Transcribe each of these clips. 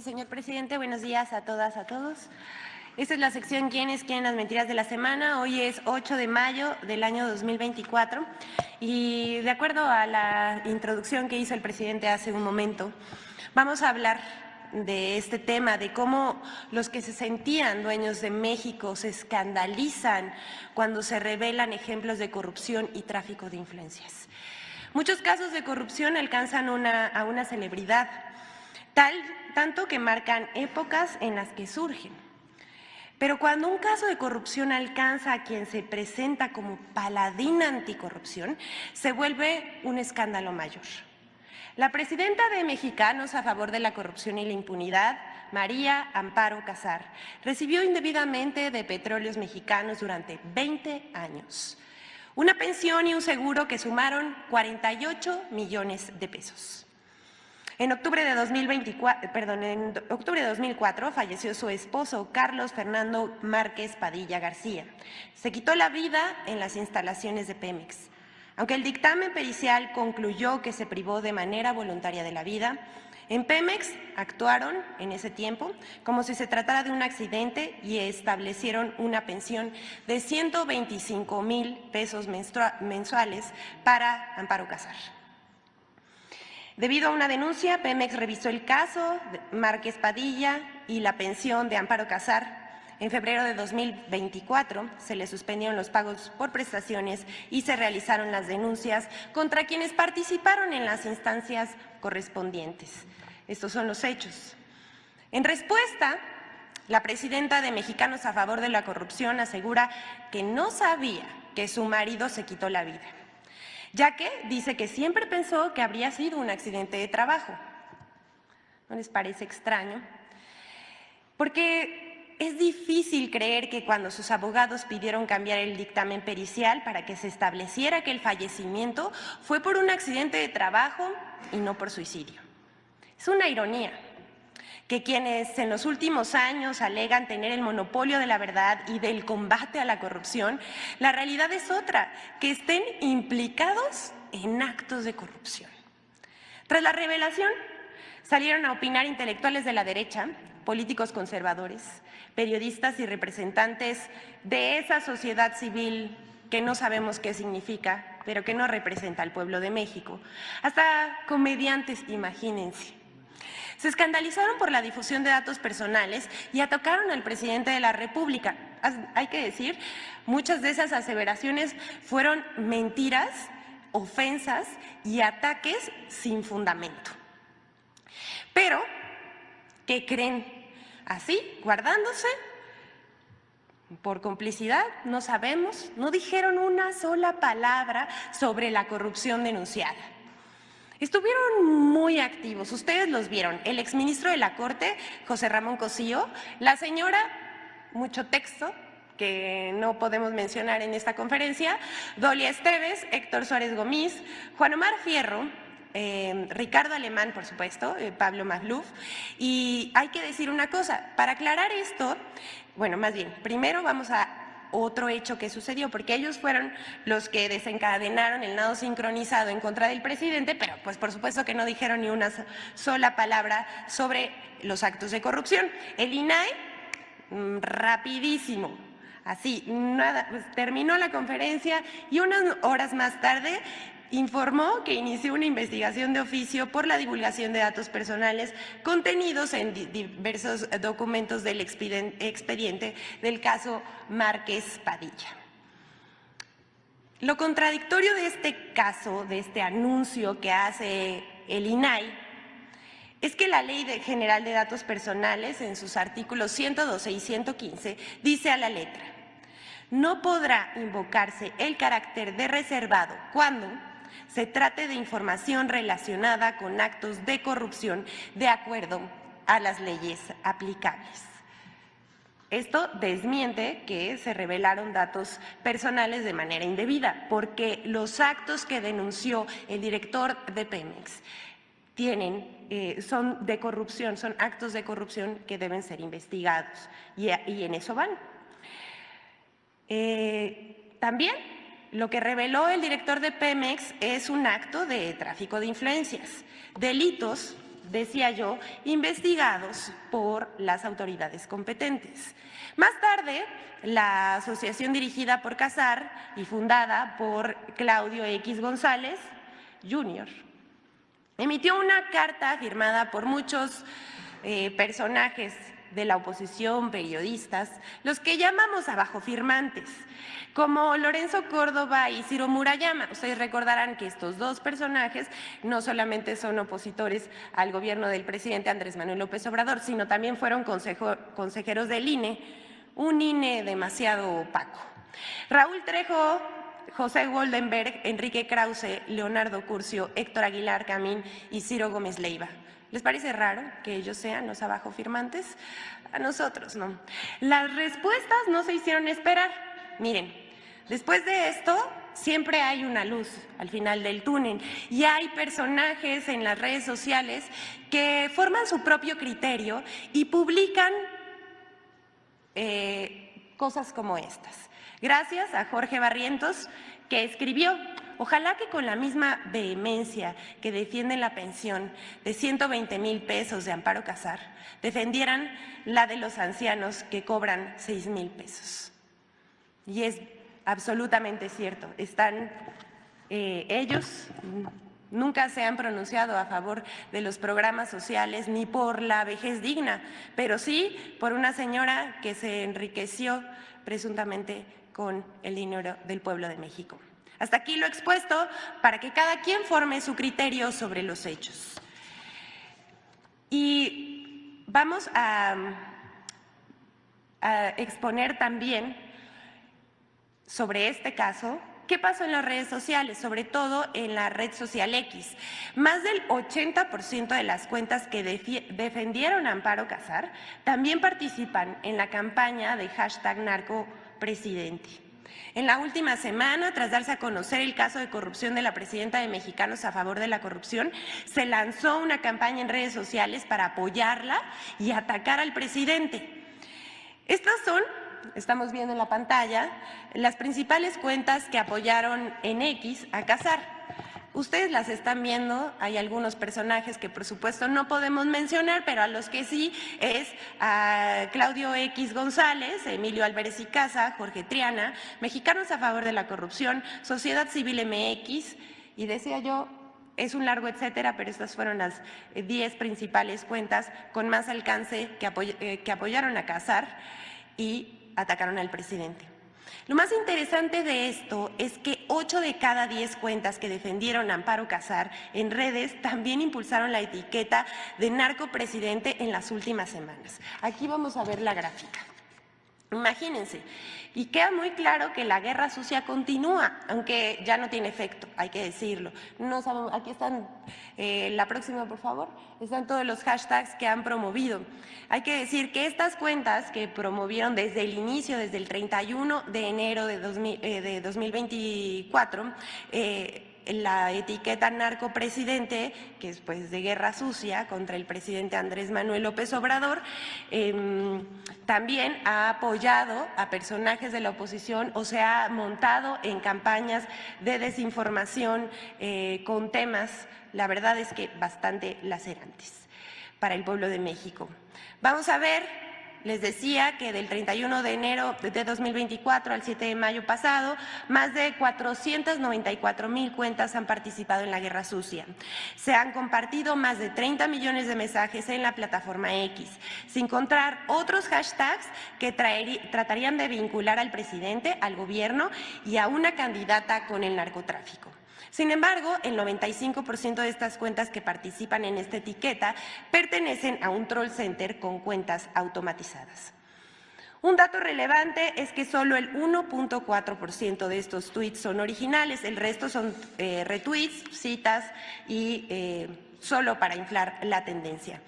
Gracias, señor presidente. Buenos días a todas, a todos. Esta es la sección ¿Quiénes quieren las mentiras de la semana? Hoy es 8 de mayo del año 2024 y de acuerdo a la introducción que hizo el presidente hace un momento, vamos a hablar de este tema, de cómo los que se sentían dueños de México se escandalizan cuando se revelan ejemplos de corrupción y tráfico de influencias. Muchos casos de corrupción alcanzan a una celebridad, tanto que marcan épocas en las que surgen. Pero cuando un caso de corrupción alcanza a quien se presenta como paladín anticorrupción, se vuelve un escándalo mayor. La presidenta de Mexicanos a favor de la corrupción y la impunidad, María Amparo Casar, recibió indebidamente de Petróleos Mexicanos durante 20 años una pensión y un seguro que sumaron 48 millones de pesos. En octubre de 2004 falleció su esposo, Carlos Fernando Márquez Padilla García. Se quitó la vida en las instalaciones de Pemex. Aunque el dictamen pericial concluyó que se privó de manera voluntaria de la vida, en Pemex actuaron en ese tiempo como si se tratara de un accidente y establecieron una pensión de 125,000 pesos mensuales para Amparo Casar. Debido a una denuncia, Pemex revisó el caso de Márquez Padilla y la pensión de Amparo Casar. En febrero de 2024 se le suspendieron los pagos por prestaciones y se realizaron las denuncias contra quienes participaron en las instancias correspondientes. Estos son los hechos. En respuesta, la presidenta de Mexicanos a favor de la corrupción asegura que no sabía que su marido se quitó la vida, ya que dice que siempre pensó que habría sido un accidente de trabajo. ¿No les parece extraño? Porque es difícil creer que cuando sus abogados pidieron cambiar el dictamen pericial para que se estableciera que el fallecimiento fue por un accidente de trabajo y no por suicidio. Es una ironía que quienes en los últimos años alegan tener el monopolio de la verdad y del combate a la corrupción, la realidad es otra, que estén implicados en actos de corrupción. Tras la revelación, salieron a opinar intelectuales de la derecha, políticos conservadores, periodistas y representantes de esa sociedad civil que no sabemos qué significa, pero que no representa al pueblo de México, hasta comediantes, imagínense. Se escandalizaron por la difusión de datos personales y atacaron al presidente de la República. Hay que decir, muchas de esas aseveraciones fueron mentiras, ofensas y ataques sin fundamento. Pero, ¿qué creen? Así, guardándose, por complicidad, no sabemos, no dijeron una sola palabra sobre la corrupción denunciada. Estuvieron muy activos, ustedes los vieron, el exministro de la Corte, José Ramón Cosío, la señora, mucho texto que no podemos mencionar en esta conferencia, Dolia Esteves, Héctor Suárez Gómez, Juan Omar Fierro, Ricardo Alemán, por supuesto, Pablo Magluf. Y hay que decir una cosa, para aclarar esto, bueno, más bien, primero vamos a otro hecho que sucedió, porque ellos fueron los que desencadenaron el nado sincronizado en contra del presidente, pero pues por supuesto que no dijeron ni una sola palabra sobre los actos de corrupción. El INAI, rapidísimo, así, nada, pues terminó la conferencia y unas horas más tarde informó que inició una investigación de oficio por la divulgación de datos personales contenidos en diversos documentos del expediente del caso Márquez Padilla. Lo contradictorio de este caso, de este anuncio que hace el INAI, es que la Ley General de Datos Personales, en sus artículos 112 y 115, dice a la letra: no podrá invocarse el carácter de reservado cuando se trate de información relacionada con actos de corrupción de acuerdo a las leyes aplicables. Esto desmiente que se revelaron datos personales de manera indebida, porque los actos que denunció el director de Pemex son de corrupción, son actos de corrupción que deben ser investigados y en eso van. También lo que reveló el director de Pemex es un acto de tráfico de influencias, delitos decía yo, investigados por las autoridades competentes. Más tarde, la asociación dirigida por Casar y fundada por Claudio X González Jr. emitió una carta firmada por muchos personajes de la oposición, periodistas, los que llamamos abajofirmantes, como Lorenzo Córdoba y Ciro Murayama. Ustedes recordarán que estos dos personajes no solamente son opositores al gobierno del presidente Andrés Manuel López Obrador, sino también fueron consejeros del INE, un INE demasiado opaco. Raúl Trejo, José Goldenberg, Enrique Krause, Leonardo Curcio, Héctor Aguilar Camín y Ciro Gómez Leiva. ¿Les parece raro que ellos sean los abajofirmantes? A nosotros no. Las respuestas no se hicieron esperar. Miren, después de esto siempre hay una luz al final del túnel y hay personajes en las redes sociales que forman su propio criterio y publican cosas como estas. Gracias a Jorge Barrientos, que escribió: ojalá que con la misma vehemencia que defienden la pensión de 120,000 pesos de Amparo Casar, defendieran la de los ancianos que cobran 6,000 pesos. Y es absolutamente cierto, ellos nunca se han pronunciado a favor de los programas sociales ni por la vejez digna, pero sí por una señora que se enriqueció presuntamente con el dinero del pueblo de México. Hasta aquí lo expuesto para que cada quien forme su criterio sobre los hechos. Y vamos a exponer también sobre este caso qué pasó en las redes sociales, sobre todo en la red social X. Más del 80% de las cuentas que defendieron a Amparo Casar también participan en la campaña de #NarcoPresidente. En la última semana, tras darse a conocer el caso de corrupción de la presidenta de Mexicanos a favor de la corrupción, se lanzó una campaña en redes sociales para apoyarla y atacar al presidente. Estas son, estamos viendo en la pantalla, las principales cuentas que apoyaron en X a Casar. Ustedes las están viendo, hay algunos personajes que por supuesto no podemos mencionar, pero a los que sí es a Claudio X González, Emilio Álvarez y Casa, Jorge Triana, Mexicanos a favor de la corrupción, Sociedad Civil MX, y decía yo, es un largo etcétera, pero estas fueron las 10 principales cuentas con más alcance que apoyaron a Casar y atacaron al presidente. Lo más interesante de esto es que 8 de cada 10 cuentas que defendieron a Amparo Casar en redes también impulsaron la etiqueta de narcopresidente en las últimas semanas. Aquí vamos a ver la gráfica. Imagínense, y queda muy claro que la guerra sucia continúa, aunque ya no tiene efecto, hay que decirlo. No sabemos, aquí están, la próxima por favor, están todos los hashtags que han promovido. Hay que decir que estas cuentas que promovieron desde el inicio, desde el 31 de enero de 2024, la etiqueta narcopresidente, que es pues de guerra sucia contra el presidente Andrés Manuel López Obrador, también ha apoyado a personajes de la oposición o se ha montado en campañas de desinformación con temas, la verdad es que bastante lacerantes para el pueblo de México. Vamos a ver. Les decía que del 31 de enero de 2024 al 7 de mayo pasado, más de 494,000 cuentas han participado en la guerra sucia. Se han compartido más de 30 millones de mensajes en la plataforma X, sin contar otros hashtags que tratarían de vincular al presidente, al gobierno y a una candidata con el narcotráfico. Sin embargo, el 95% de estas cuentas que participan en esta etiqueta pertenecen a un troll center con cuentas automatizadas. Un dato relevante es que solo el 1.4% de estos tweets son originales, el resto son retweets, citas y solo para inflar la tendencia.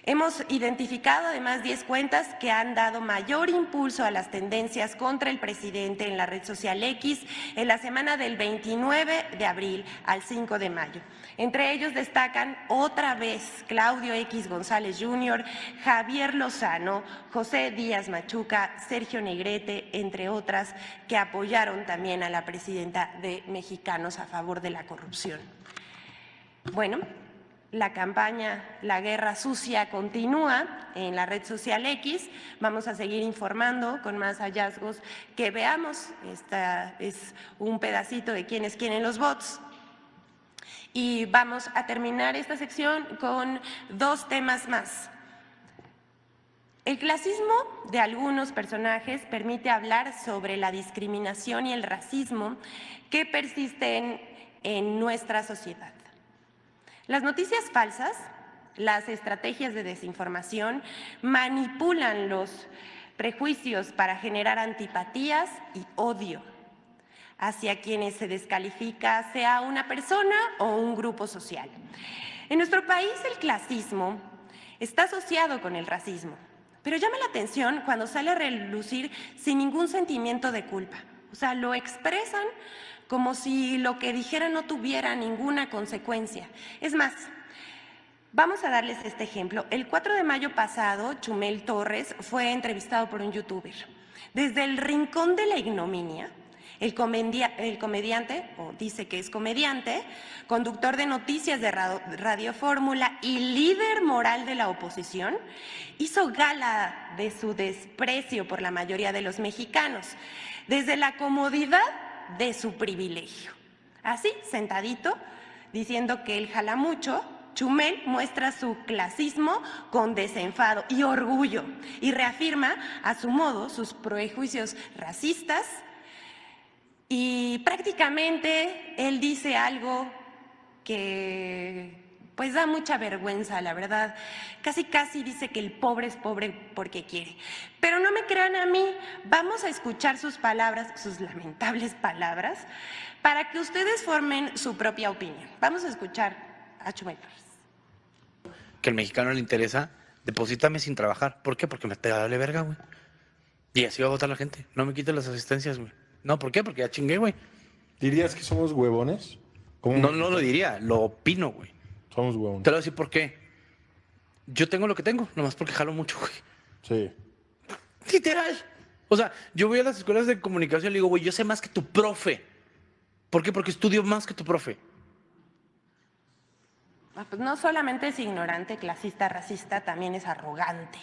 Hemos identificado además 10 cuentas que han dado mayor impulso a las tendencias contra el presidente en la red social X en la semana del 29 de abril al 5 de mayo. Entre ellos destacan otra vez Claudio X González Jr., Javier Lozano, José Díaz Machuca, Sergio Negrete, entre otras, que apoyaron también a la presidenta de Mexicanos a favor de la corrupción. Bueno, La campaña La Guerra Sucia continúa en la red social X. Vamos a seguir informando con más hallazgos que veamos. Esta es un pedacito de quién es quién en los bots. Y vamos a terminar esta sección con dos temas más. El clasismo de algunos personajes permite hablar sobre la discriminación y el racismo que persisten en nuestra sociedad. Las noticias falsas, las estrategias de desinformación manipulan los prejuicios para generar antipatías y odio hacia quienes se descalifica, sea una persona o un grupo social. En nuestro país el clasismo está asociado con el racismo, pero llama la atención cuando sale a relucir sin ningún sentimiento de culpa. O sea, lo expresan como si lo que dijeran no tuviera ninguna consecuencia. Es más, vamos a darles este ejemplo. El 4 de mayo pasado, Chumel Torres fue entrevistado por un youtuber. Desde el rincón de la ignominia, el comediante, o dice que es comediante, conductor de noticias de Radio Fórmula y líder moral de la oposición, hizo gala de su desprecio por la mayoría de los mexicanos, desde la comodidad de su privilegio. Así, sentadito, diciendo que él jala mucho, Chumel muestra su clasismo con desenfado y orgullo y reafirma a su modo sus prejuicios racistas y prácticamente él dice algo que pues da mucha vergüenza, la verdad. Casi dice que el pobre es pobre porque quiere. Pero no me crean a mí, vamos a escuchar sus palabras, sus lamentables palabras, para que ustedes formen su propia opinión. Vamos a escuchar a Chumel Torres. Que al mexicano le interesa, deposítame sin trabajar. ¿Por qué? Porque me te vale verga, güey. Y así va a votar la gente. No me quiten las asistencias, güey. No, ¿por qué? Porque ya chingué, güey. ¿Dirías que somos huevones? No lo diría, lo opino, güey. Somos huevones. Te lo voy a decir por qué. Yo tengo lo que tengo, nomás porque jalo mucho, güey. Sí. Literal. O sea, yo voy a las escuelas de comunicación y le digo, güey, yo sé más que tu profe. ¿Por qué? Porque estudio más que tu profe. Pues no solamente es ignorante, clasista, racista, también es arrogante.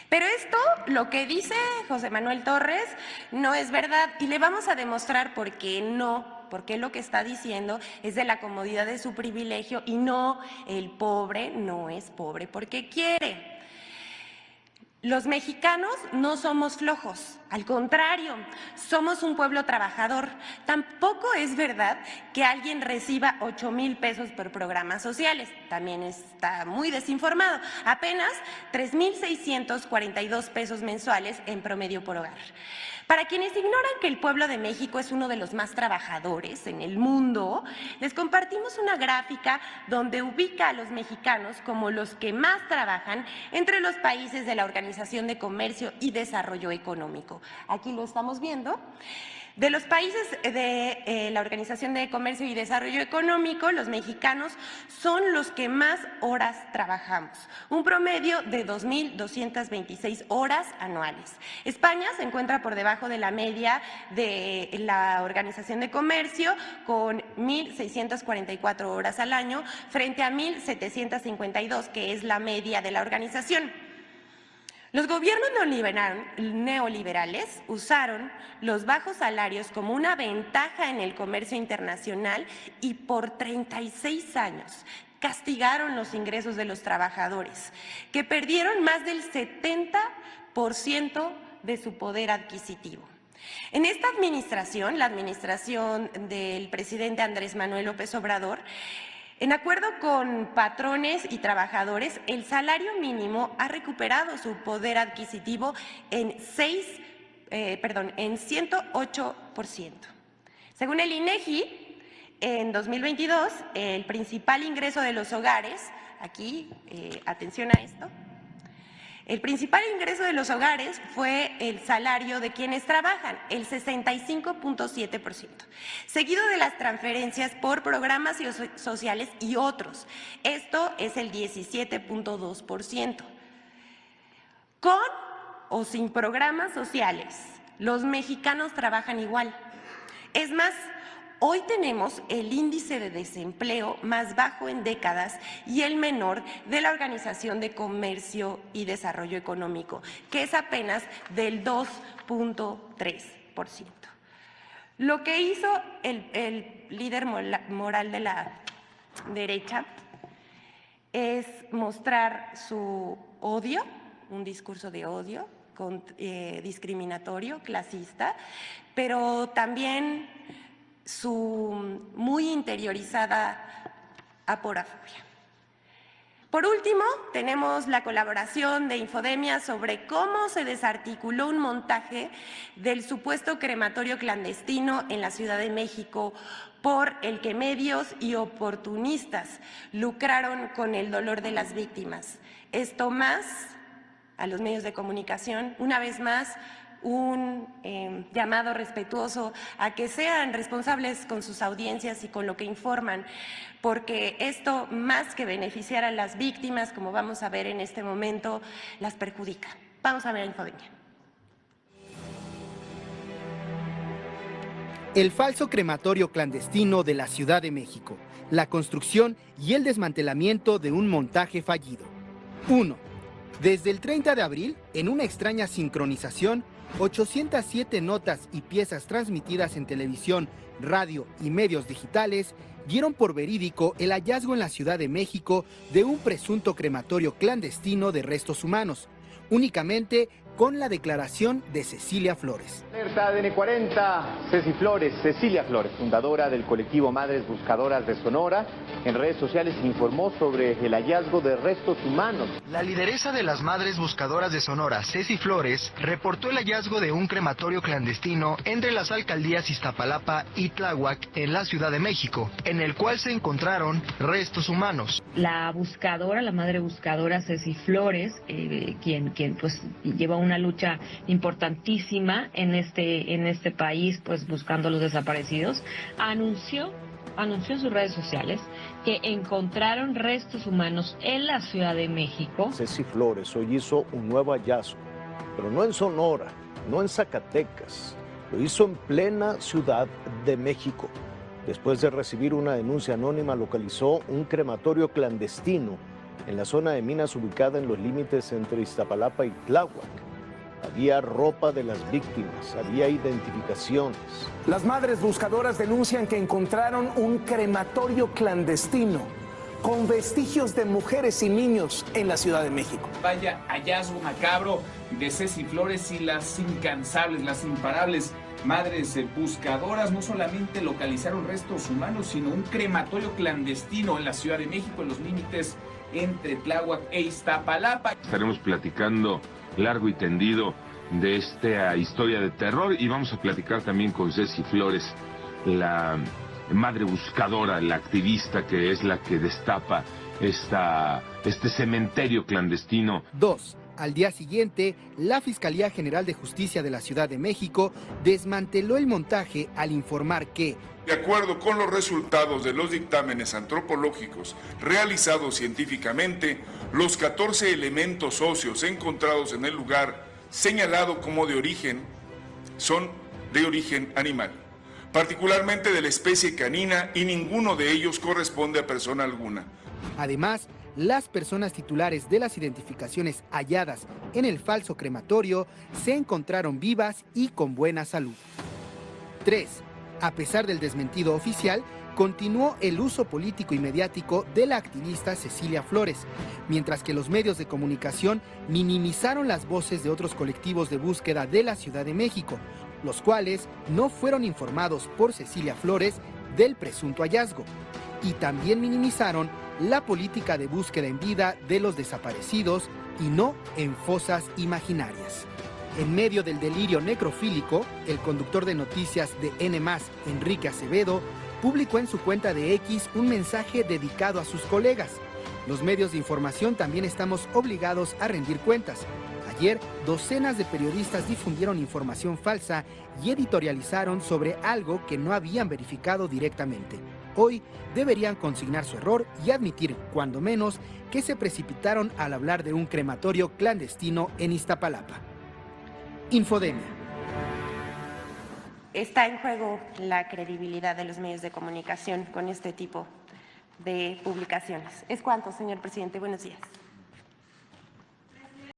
Pero esto, lo que dice José Manuel Torres, no es verdad y le vamos a demostrar por qué no, porque lo que está diciendo es de la comodidad de su privilegio y no, el pobre no es pobre porque quiere. Los mexicanos no somos flojos, al contrario, somos un pueblo trabajador. Tampoco es verdad que alguien reciba 8,000 pesos por programas sociales, también está muy desinformado, apenas 3,642 pesos mensuales en promedio por hogar. Para quienes ignoran que el pueblo de México es uno de los más trabajadores en el mundo, les compartimos una gráfica donde ubica a los mexicanos como los que más trabajan entre los países de la Organización de Comercio y Desarrollo Económico. Aquí lo estamos viendo. De los países de la Organización de Comercio y Desarrollo Económico, los mexicanos son los que más horas trabajamos, un promedio de 2,226 horas anuales. España se encuentra por debajo de la media de la Organización de Comercio con 1,644 horas al año frente a 1,752, que es la media de la organización. Los gobiernos neoliberales usaron los bajos salarios como una ventaja en el comercio internacional y por 36 años castigaron los ingresos de los trabajadores, que perdieron más del 70% de su poder adquisitivo. En esta administración, la administración del presidente Andrés Manuel López Obrador, en acuerdo con patrones y trabajadores, el salario mínimo ha recuperado su poder adquisitivo en 108%. Según el INEGI, en 2022, el principal ingreso de los hogares, aquí, atención a esto, el principal ingreso de los hogares fue el salario de quienes trabajan, el 65,7%, seguido de las transferencias por programas sociales y otros. Esto es el 17,2%. Con o sin programas sociales, los mexicanos trabajan igual. Es más, Hoy tenemos el índice de desempleo más bajo en décadas y el menor de la Organización de Comercio y Desarrollo Económico, que es apenas del 2.3%. Lo que hizo el líder moral de la derecha es mostrar su odio, un discurso de odio discriminatorio, clasista, pero también su muy interiorizada aporafobia. Por último, tenemos la colaboración de Infodemia sobre cómo se desarticuló un montaje del supuesto crematorio clandestino en la Ciudad de México por el que medios y oportunistas lucraron con el dolor de las víctimas. Esto más a los medios de comunicación, una vez más, un llamado respetuoso a que sean responsables con sus audiencias y con lo que informan, porque esto, más que beneficiar a las víctimas, como vamos a ver en este momento, las perjudica. Vamos a ver a Infodemia. El falso crematorio clandestino de la Ciudad de México, la construcción y el desmantelamiento de un montaje fallido. 1. Desde el 30 de abril, en una extraña sincronización, 807 notas y piezas transmitidas en televisión, radio y medios digitales dieron por verídico el hallazgo en la Ciudad de México de un presunto crematorio clandestino de restos humanos, únicamente con la declaración de Cecilia Flores. Alerta ADN 40, Ceci Flores, Cecilia Flores, fundadora del colectivo Madres Buscadoras de Sonora, en redes sociales informó sobre el hallazgo de restos humanos. La lideresa de las Madres Buscadoras de Sonora, Ceci Flores, reportó el hallazgo de un crematorio clandestino entre las alcaldías Iztapalapa y Tláhuac en la Ciudad de México, en el cual se encontraron restos humanos. La buscadora, la madre buscadora Ceci Flores, quien pues lleva una lucha importantísima en este país, pues buscando a los desaparecidos, anunció en sus redes sociales que encontraron restos humanos en la Ciudad de México. Ceci Flores hoy hizo un nuevo hallazgo, pero no en Sonora, no en Zacatecas, lo hizo en plena Ciudad de México. Después de recibir una denuncia anónima, localizó un crematorio clandestino en la zona de minas ubicada en los límites entre Iztapalapa y Tláhuac. Había ropa de las víctimas, había identificaciones. Las Madres Buscadoras denuncian que encontraron un crematorio clandestino con vestigios de mujeres y niños en la Ciudad de México. Vaya hallazgo macabro de Ceci Flores y las incansables, las imparables Madres Buscadoras no solamente localizaron restos humanos, sino un crematorio clandestino en la Ciudad de México, en los límites entre Tláhuac e Iztapalapa. Estaremos platicando largo y tendido de esta historia de terror y vamos a platicar también con Ceci Flores, la madre buscadora, la activista que es la que destapa este cementerio clandestino. 2. Al día siguiente, la Fiscalía General de Justicia de la Ciudad de México desmanteló el montaje al informar que, de acuerdo con los resultados de los dictámenes antropológicos realizados científicamente, los 14 elementos óseos encontrados en el lugar señalado como de origen son de origen animal, particularmente de la especie canina, y ninguno de ellos corresponde a persona alguna. Además, las personas titulares de las identificaciones halladas en el falso crematorio se encontraron vivas y con buena salud. 3. A pesar del desmentido oficial, continuó el uso político y mediático de la activista Cecilia Flores, mientras que los medios de comunicación minimizaron las voces de otros colectivos de búsqueda de la Ciudad de México, los cuales no fueron informados por Cecilia Flores del presunto hallazgo, y también minimizaron la política de búsqueda en vida de los desaparecidos y no en fosas imaginarias. En medio del delirio necrofílico, el conductor de noticias de N+, Enrique Acevedo, publicó en su cuenta de X un mensaje dedicado a sus colegas. Los medios de información también estamos obligados a rendir cuentas. Ayer, docenas de periodistas difundieron información falsa y editorializaron sobre algo que no habían verificado directamente. Hoy deberían consignar su error y admitir, cuando menos, que se precipitaron al hablar de un crematorio clandestino en Iztapalapa. Infodemia. está en juego la credibilidad de los medios de comunicación con este tipo de publicaciones. Es cuanto, señor presidente. Buenos días.